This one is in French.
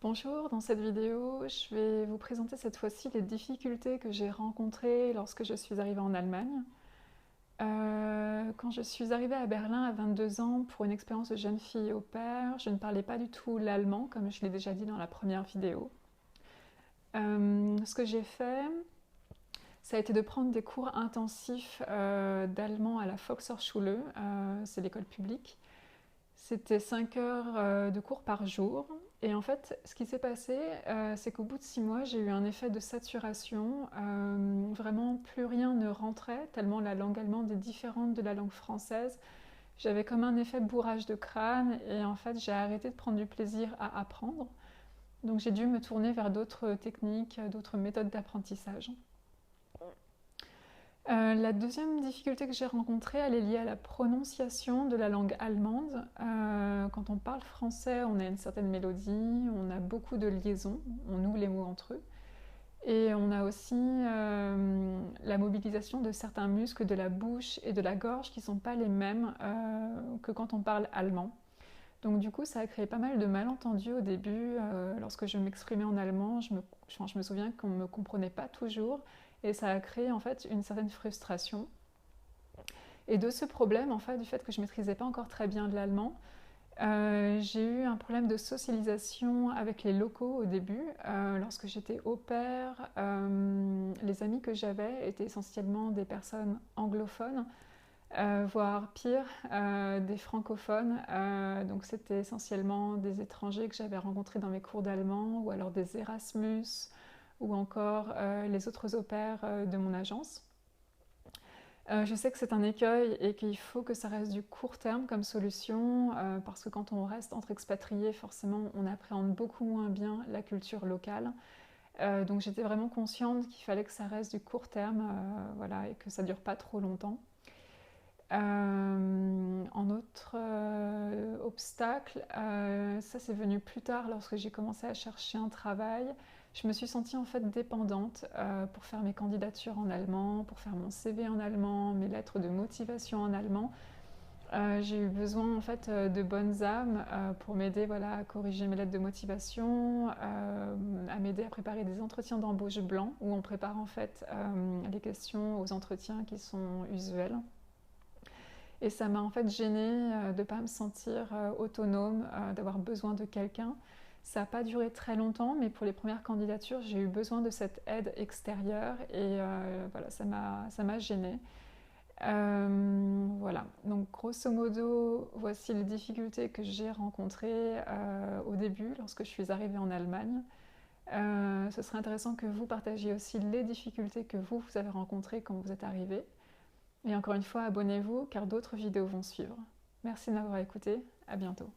Bonjour, dans cette vidéo, je vais vous présenter cette fois-ci les difficultés que j'ai rencontrées lorsque je suis arrivée en Allemagne. Quand je suis arrivée à Berlin à 22 ans pour une expérience de jeune fille au pair, je ne parlais pas du tout l'allemand, comme je l'ai déjà dit dans la première vidéo. Ce que j'ai fait, ça a été de prendre des cours intensifs d'allemand à la Volkshochschule, c'est l'école publique. C'était 5 heures de cours par jour. Et en fait, ce qui s'est passé, c'est qu'au bout de 6 mois, j'ai eu un effet de saturation. Vraiment, plus rien ne rentrait, tellement la langue allemande est différente de la langue française. J'avais comme un effet bourrage de crâne et en fait, j'ai arrêté de prendre du plaisir à apprendre. Donc j'ai dû me tourner vers d'autres techniques, d'autres méthodes d'apprentissage. La deuxième difficulté que j'ai rencontrée, elle est liée à la prononciation de la langue allemande. Quand on parle français, on a une certaine mélodie, on a beaucoup de liaisons, on ouvre les mots entre eux. Et on a aussi la mobilisation de certains muscles de la bouche et de la gorge qui ne sont pas les mêmes que quand on parle allemand. Donc du coup, ça a créé pas mal de malentendus au début. Lorsque je m'exprimais en allemand, je me souviens qu'on ne me comprenait pas toujours. Et ça a créé en fait une certaine frustration. Et de ce problème, en fait, du fait que je ne maîtrisais pas encore très bien l'allemand, j'ai eu un problème de socialisation avec les locaux au début. Lorsque j'étais au pair, les amis que j'avais étaient essentiellement des personnes anglophones, voire pire, des francophones. Donc c'était essentiellement des étrangers que j'avais rencontrés dans mes cours d'allemand, ou alors des Erasmus, ou encore les autres au pairs de mon agence. Je sais que c'est un écueil et qu'il faut que ça reste du court terme comme solution, parce que quand on reste entre expatriés, forcément, on appréhende beaucoup moins bien la culture locale. Donc j'étais vraiment consciente qu'il fallait que ça reste du court terme, voilà, et que ça dure pas trop longtemps. En autre obstacle, ça c'est venu plus tard lorsque j'ai commencé à chercher un travail. Je me suis sentie en fait dépendante pour faire mes candidatures en allemand, pour faire mon CV en allemand, mes lettres de motivation en allemand. J'ai eu besoin en fait de bonnes âmes pour m'aider, voilà, à corriger mes lettres de motivation, à m'aider à préparer des entretiens d'embauche blancs où on prépare en fait les questions aux entretiens qui sont usuels. Et ça m'a en fait gênée de ne pas me sentir autonome, d'avoir besoin de quelqu'un. Ça n'a pas duré très longtemps, mais pour les premières candidatures, j'ai eu besoin de cette aide extérieure et voilà, ça m'a gênée. Voilà, donc grosso modo, voici les difficultés que j'ai rencontrées au début lorsque je suis arrivée en Allemagne. Ce serait intéressant que vous partagiez aussi les difficultés que vous avez rencontrées quand vous êtes arrivé. Et encore une fois, abonnez-vous car d'autres vidéos vont suivre. Merci de m'avoir écouté, à bientôt.